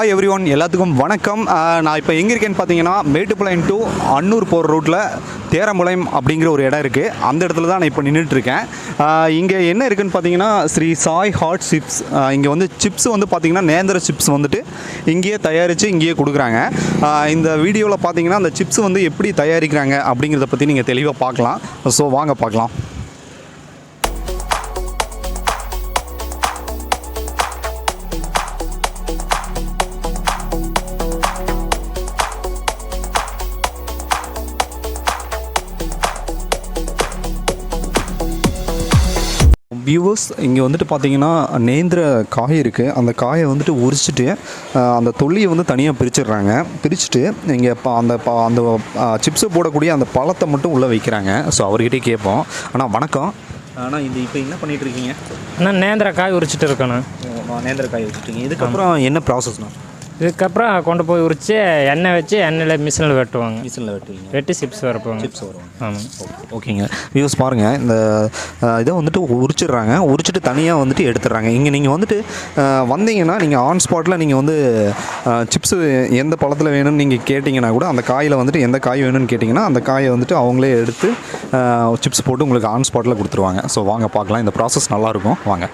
Hi every one, எல்லாத்துக்கும் வணக்கம். நான் இப்போ எங்கே இருக்கேன்னு பார்த்தீங்கன்னா, மேட்டுப்பாளையம் டு அன்னூர் போகிற ரூட்டில் தேரம்பாளையம் அப்படிங்கிற ஒரு இடம் இருக்குது. அந்த இடத்துல தான் நான் இப்போ நின்றுட்டுருக்கேன். இங்கே என்ன இருக்குதுன்னு பார்த்தீங்கன்னா, ஸ்ரீ சாய் ஹாட் சிப்ஸ். இங்கே வந்து சிப்ஸ் வந்து பார்த்திங்கன்னா நேந்திர சிப்ஸ் வந்துட்டு இங்கேயே தயாரித்து இங்கேயே கொடுக்குறாங்க. இந்த வீடியோவில் பார்த்தீங்கன்னா அந்த சிப்ஸ் வந்து எப்படி தயாரிக்கிறாங்க அப்படிங்கிறத பற்றி நீங்கள் தெளிவாக பார்க்கலாம். ஸோ வாங்க பார்க்கலாம். வியூவர்ஸ், இங்கே வந்துட்டு பார்த்தீங்கன்னா நேந்திர காய் இருக்குது. அந்த காயை வந்துட்டு உரிச்சிட்டு அந்த தொல்லியை வந்து தனியாக பிரிச்சுட்டு இங்கே அந்த சிப்ஸு போடக்கூடிய அந்த பழத்தை மட்டும் உள்ளே வைக்கிறாங்க. ஸோ அவர்கிட்டே கேட்போம். ஆனால் வணக்கம். ஆனால் இது இப்போ என்ன பண்ணிகிட்ருக்கீங்க? அண்ணா நேந்திர காய் உரிச்சிட்டு இருக்கேண்ணா. நேந்திர காய் உரிச்சிட்டிங்க. இதுக்கப்புறம் என்ன ப்ராசஸ்ண்ணா? இதுக்கப்புறம் கொண்டு போய் உரித்து எண்ணெய் வச்சு எண்ணெயில் மிஷினில் வெட்டுவாங்க. வெட்டி சிப்ஸ் வரப்போங்க. ஆமாம். ஓகேங்க. வியூஸ் பாருங்கள், இந்த இதை வந்துட்டு உரிச்சிட்டு தனியாக வந்துட்டு எடுத்துடுறாங்க. இங்கே நீங்கள் வந்துட்டு வந்தீங்கன்னா நீங்கள் ஆன் ஸ்பாட்டில் நீங்கள் வந்து சிப்ஸு எந்த பழத்தில் வேணும்னு நீங்கள் கேட்டிங்கன்னா கூட அந்த காயில் வந்துட்டு எந்த காய் வேணும்னு கேட்டிங்கன்னா அந்த காயை வந்துட்டு அவங்களே எடுத்து சிப்ஸ் போட்டு உங்களுக்கு ஆன் ஸ்பாட்டில் கொடுத்துருவாங்க. ஸோ வாங்க பார்க்கலாம். இந்த ப்ராசஸ் நல்லாயிருக்கும். வாங்க.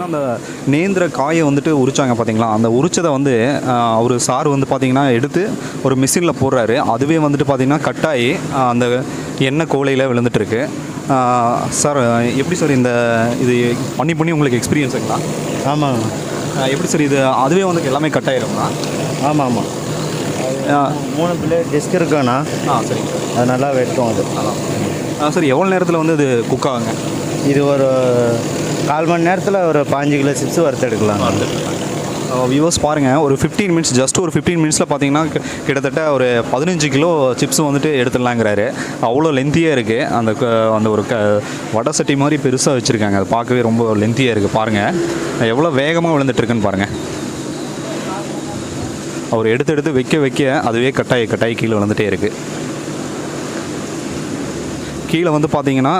அந்த நேந்திர காயை வந்துட்டு உரிச்சாங்க பார்த்தீங்களா? அந்த உரிச்சதை வந்து அவர் சார் வந்து பார்த்திங்கன்னா எடுத்து ஒரு மிஷினில் போடுறாரு. அதுவே வந்துட்டு பார்த்திங்கன்னா கட்டாயி அந்த எண்ணெய் கோலையில் விழுந்துட்டுருக்கு. சார் எப்படி சார் இது பண்ணி உங்களுக்கு எக்ஸ்பீரியன்ஸுங்களா? ஆமாம். எப்படி சார் இது அதுவே வந்து எல்லாமே கட்டாயிருங்களா? ஆமாம். 3 பிளேட் டிஸ்க் இருக்காண்ணா. சரிங்க சார். அது நல்லா வெட்டும். அது சார் எவ்வளோ நேரத்தில் வந்து இது குக் ஆகுங்க? இது ஒரு 1/4 மணி நேரத்தில் ஒரு 5 கிலோ சிப்ஸ் வறுத்து எடுக்கலாம். வியூவர்ஸ் பாருங்கள், ஒரு 15 மினிட்ஸ், ஜஸ்ட் ஒரு 15 மினிட்ஸில் பார்த்தீங்கன்னா கிட்டத்தட்ட ஒரு 15 கிலோ சிப்ஸ் வந்துட்டு எடுத்துடலாங்கிறாரு. அவ்வளோ லென்த்தியாக இருக்குது. அந்த ஒரு வடை சட்டி மாதிரி பெருசாக வச்சுருக்காங்க. அது பார்க்கவே ரொம்ப லென்த்தியாக இருக்குது. பாருங்கள் எவ்வளோ வேகமாக விழுந்துட்டுருக்குன்னு பாருங்கள். அவர் எடுத்து வைக்க அதுவே கட்டாயி கீழே விழுந்துகிட்டே இருக்குது. கீழே வந்து பார்த்தீங்கன்னா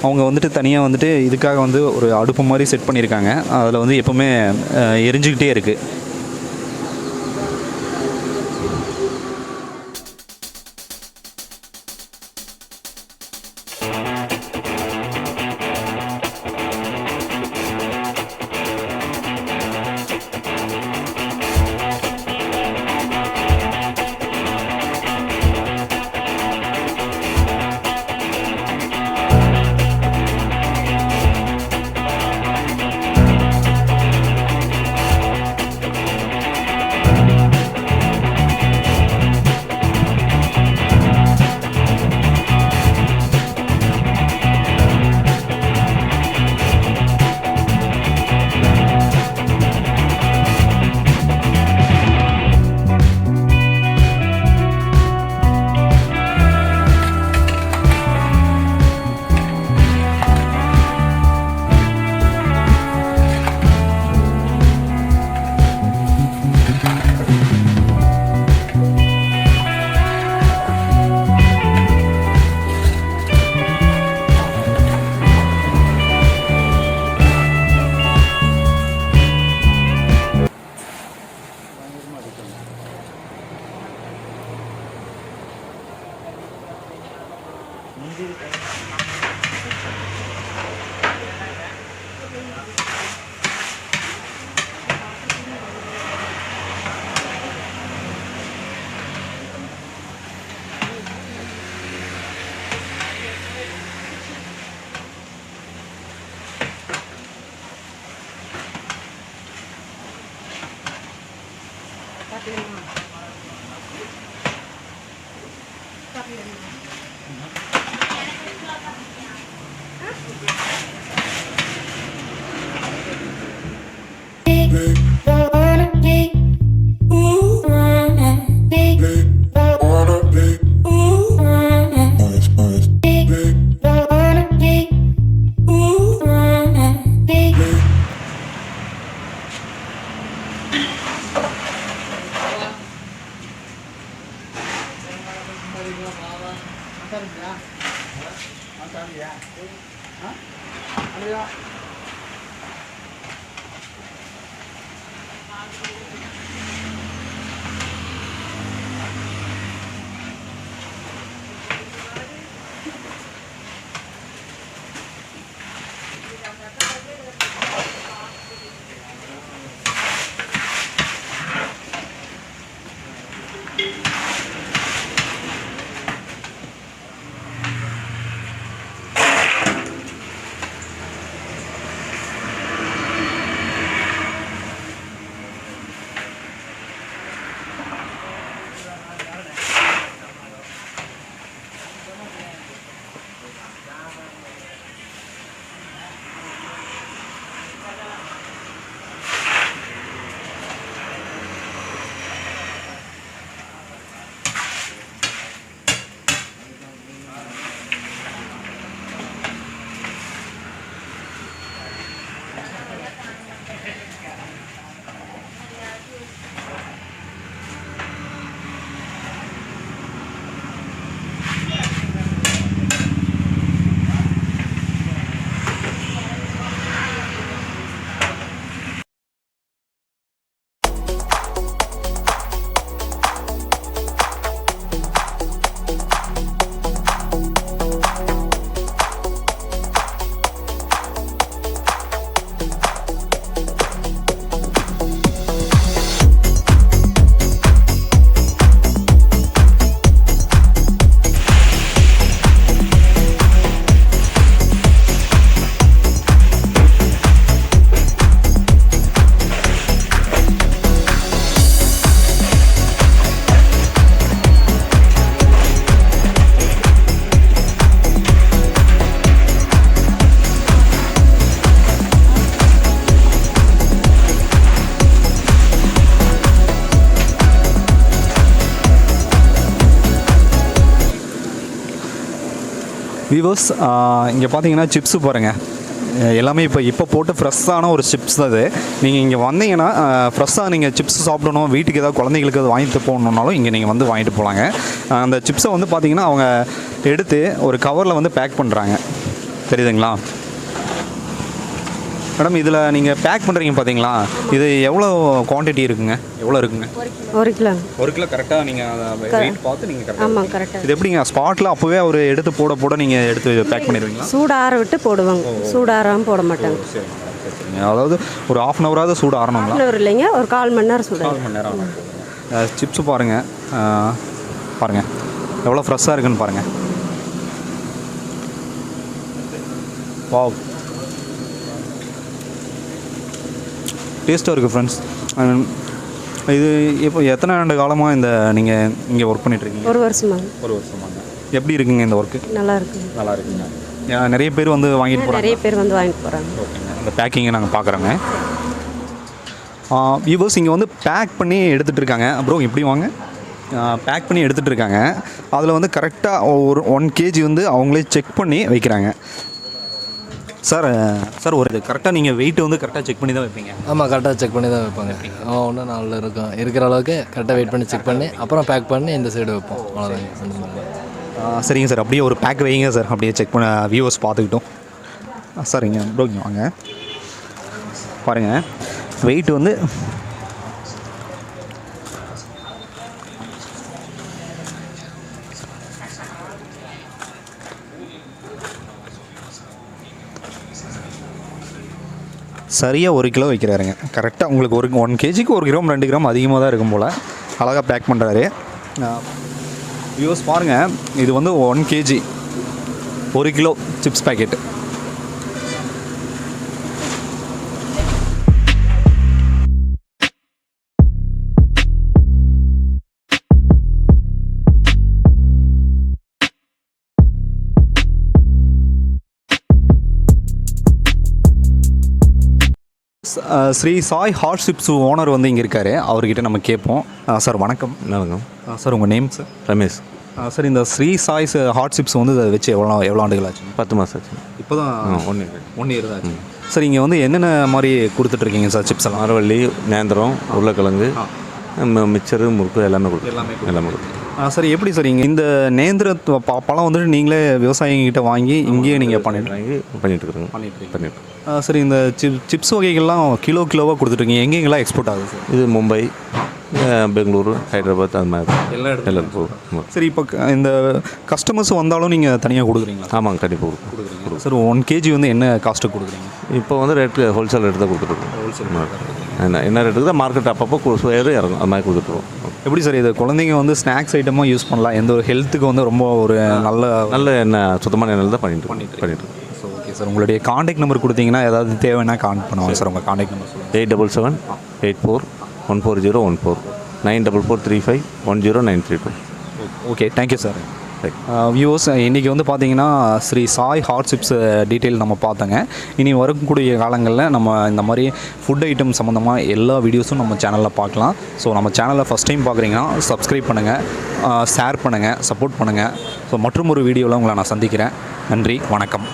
அவங்க வந்துட்டு தனியாக வந்துட்டு இதுக்காக வந்து ஒரு அடுப்பு மாதிரி செட் பண்ணியிருக்காங்க. அதில் வந்து எப்போவுமே எரிஞ்சுக்கிட்டே இருக்குது. வியூவர்ஸ் இங்கே பார்த்தீங்கன்னா சிப்ஸு பாருங்கள், எல்லாமே இப்போ போட்டு ஃப்ரெஷ்ஷான ஒரு சிப்ஸ் தான் அது. நீங்கள் இங்கே வந்தீங்கன்னா ஃப்ரெஷ்ஷாக நீங்கள் சிப்ஸ் சாப்பிடணும், வீட்டுக்கு ஏதாவது குழந்தைங்களுக்கு அது வாங்கிட்டு போகணுன்னாலும் இங்கே நீங்கள் வந்து வாங்கிட்டு போகலாங்க. அந்த சிப்ஸை வந்து பார்த்தீங்கன்னா அவங்க எடுத்து ஒரு கவரில் வந்து பேக் பண்ணுறாங்க, தெரியுதுங்களா மேடம்? இதில் நீங்கள் பேக் பண்ணுறீங்க பார்த்தீங்களா, இது எவ்வளோ குவான்டிட்டி இருக்குங்க, எவ்வளோ இருக்குங்க? 1 கிலோ. 1 கிலோ கரெக்டாக நீங்கள் வெயிட் பார்த்து நீங்கள் கரெக்டாக? ஆமாம், கரெக்டாக. இது எப்படிங்க ஸ்பாட்டில் அப்போவே அவர் எடுத்து போட நீங்கள் எடுத்து பேக் பண்ணிடுவீங்களா? சூடார விட்டு போடுவாங்க, சூடாராமல் போட மாட்டாங்க. சரி சரிங்க. அதாவது ஒரு 1/2 ஹவராவது சூடு ஆறணுங்களா? 1/2 இல்லைங்க, ஒரு 1/4 மணி நேரம் சூடாக. 4 மணி நேரம் ஆகும். சிப்ஸு பாருங்கள், பாருங்கள் எவ்வளோ ஃப்ரெஷ்ஷாக இருக்குன்னு பாருங்கள். வாவ், டேஸ்ட்டாக இருக்குது ஃப்ரெண்ட்ஸ். இது இப்போ எத்தனை ஆண்டு காலமாக நீங்கள் இங்கே ஒர்க் பண்ணிகிட்ருக்கீங்க? 1 வருஷமாங்க. 1 வருஷமாங்க. எப்படி இருக்குங்க இந்த ஒர்க்கு? நல்லா இருக்குங்க. நல்லா இருக்குங்க. நிறைய பேர் வந்து வாங்கிட்டு போகிறாங்க? நிறைய பேர் வந்து வாங்கிட்டு போகிறாங்க. ஓகேங்க. அந்த பேக்கிங்கை நாங்கள் பார்க்குறோங்க. வியூவர்ஸ் இங்கே வந்து பேக் பண்ணி எடுத்துகிட்டு இருக்காங்க. அப்புறம் இப்படி வாங்க, பேக் பண்ணி எடுத்துகிட்டு இருக்காங்க. அதில் வந்து கரெக்டாக ஒரு 1 kg வந்து அவங்களே செக் பண்ணி வைக்கிறாங்க. சார் ஒரு கரெக்டாக நீங்கள் வெயிட் வந்து கரெக்டாக செக் பண்ணி தான் வைப்பீங்க? ஆமாம், கரெக்டாக செக் பண்ணி தான் வைப்பாங்க. ஒன்றும் நாளில் இருக்கும், இருக்கிற அளவுக்கு கரெக்டாக வெயிட் பண்ணி செக் பண்ணி அப்புறம் பேக் பண்ணி இந்த சைடு வைப்போம், அவ்வளோதாங்க. அந்த மாதிரி. சரிங்க சார், அப்படியே ஒரு பேக் வைங்க சார், அப்படியே செக் பண்ண வியூவர்ஸ் பார்த்துக்கிட்டோம். சரிங்க ப்ரோ, இங்கே வாங்க பாருங்கள். வெயிட் வந்து சரியாக 1 கிலோ வைக்கிறாருங்க. கரெக்டாக உங்களுக்கு 1 kgக்கு 1 கிராம் 2 கிராம் அதிகமாக தான் இருக்கும் போல். அழகாக பேக் பண்ணுறாரு. வியூஸ் பாருங்கள், இது வந்து 1 kg 1 kilo chips packet. Sri Sai hot chips owner வந்து இங்கே இருக்காரு, அவர்கிட்ட நம்ம கேட்போம். சார் வணக்கம். வணக்கம். சார் உங்கள் நேம் சார்? ரமேஷ். சார் இந்த ஸ்ரீ சாய் ஹாட் சிப்ஸ் வந்து இதை வச்சு எவ்வளோ ஆண்டுகள் ஆச்சு? 10 மாதம் ஆச்சு. இப்போ தான் 1 இயர் தான் ஆச்சு. சார் இங்கே வந்து என்னென்ன மாதிரி கொடுத்துட்ருக்கீங்க சார் சிப்ஸ் எல்லாம்? மரவள்ளி, நேந்திரம், உருளைக்கிழங்கு, மிச்சரு, முறுக்கு எல்லாமே கொடுக்கும். சார் எப்படி சார் இங்கே இந்த நேந்திர பழம் வந்துட்டு நீங்களே விவசாயிகிட்ட வாங்கி இங்கேயே நீங்கள் பண்ணிட்டு பண்ணிட்டு சார் இந்த சிப்ஸ் வகைகள்லாம் கிலோவாக கொடுத்துட்ருக்கீங்க, எங்கெங்கெல்லாம் எக்ஸ்போர்ட் ஆகுது சார்? இது மும்பை, பெங்களூரு, ஹைதராபாத், அது மாதிரி எல்லாம் போகும். சரி, இப்போ இந்த கஸ்டமர்ஸ் வந்தாலும் நீங்கள் தனியாக கொடுக்குறீங்களா? ஆமாங்க, கண்டிப்பாக கொடுக்குறோம். சார் 1 kg வந்து என்ன காஸ்ட்டு கொடுக்குறீங்க? இப்போ வந்து ரேட்டு ஹோல்சேல் ரேட்டு தான் கொடுத்துருக்கோம். என்ன ரேட்டுக்கு தான் மார்க்கெட் அப்பப்போ இறங்கும், அது மாதிரி கொடுத்துருவோம். எப்படி சார் இது குழந்தைங்க வந்து ஸ்நாக்ஸ் ஐட்டமாக யூஸ் பண்ணலாம், எந்த ஒரு ஹெல்த்துக்கு வந்து ரொம்ப ஒரு நல்ல எண்ணெய், சுத்தமான எண்ணெயில் தான் பண்ணிட்டு. ஸோ ஓகே சார், உங்களுடைய காண்டாக்ட் நம்பர் கொடுத்தீங்கன்னா ஏதாவது தேவைன்னா கான்டாக்ட் பண்ணுவாங்க சார். உங்கள் காண்டாக்ட் நம்பர் சொல்லுங்கள். 8778414014 9443510932. Okay, thank you sir. வியூவர்ஸ், இன்றைக்கி வந்து பார்த்தீங்கன்னா Sri Sai hot chips detail நம்ம பார்த்தோங்க. இனி வரக்கூடிய காலங்களில் நம்ம இந்த மாதிரி ஃபுட் ஐட்டம் சம்மந்தமாக எல்லா வீடியோஸும் நம்ம சேனலில் பார்க்கலாம். ஸோ நம்ம சேனலை ஃபஸ்ட் டைம் பார்க்குறீங்கன்னா சப்ஸ்கிரைப் பண்ணுங்கள், ஷேர் பண்ணுங்கள், சப்போர்ட் பண்ணுங்கள். ஸோ மற்றும் ஒரு வீடியோவில் உங்களை நான் சந்திக்கிறேன். நன்றி, வணக்கம்.